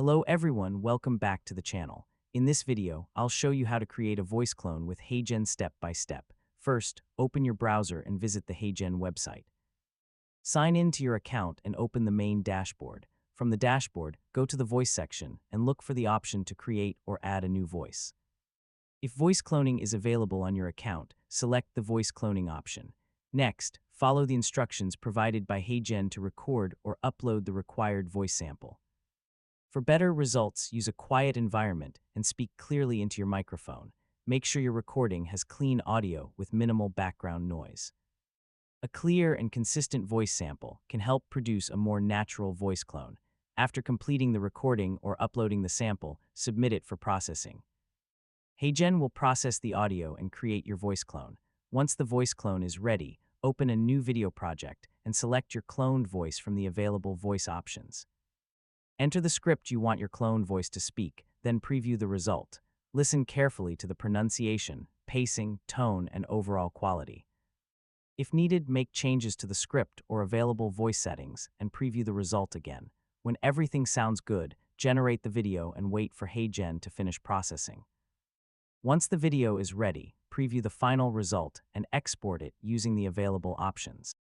Hello everyone, welcome back to the channel. In this video, I'll show you how to create a voice clone with HeyGen step by step. First, open your browser and visit the HeyGen website. Sign in to your account and open the main dashboard. From the dashboard, go to the voice section and look for the option to create or add a new voice. If voice cloning is available on your account, select the voice cloning option. Next, follow the instructions provided by HeyGen to record or upload the required voice sample. For better results, use a quiet environment and speak clearly into your microphone. Make sure your recording has clean audio with minimal background noise. A clear and consistent voice sample can help produce a more natural voice clone. After completing the recording or uploading the sample, submit it for processing. HeyGen will process the audio and create your voice clone. Once the voice clone is ready, open a new video project and select your cloned voice from the available voice options. Enter the script you want your clone voice to speak, then preview the result. Listen carefully to the pronunciation, pacing, tone, and overall quality. If needed, make changes to the script or available voice settings and preview the result again. When everything sounds good, generate the video and wait for HeyGen to finish processing. Once the video is ready, preview the final result and export it using the available options.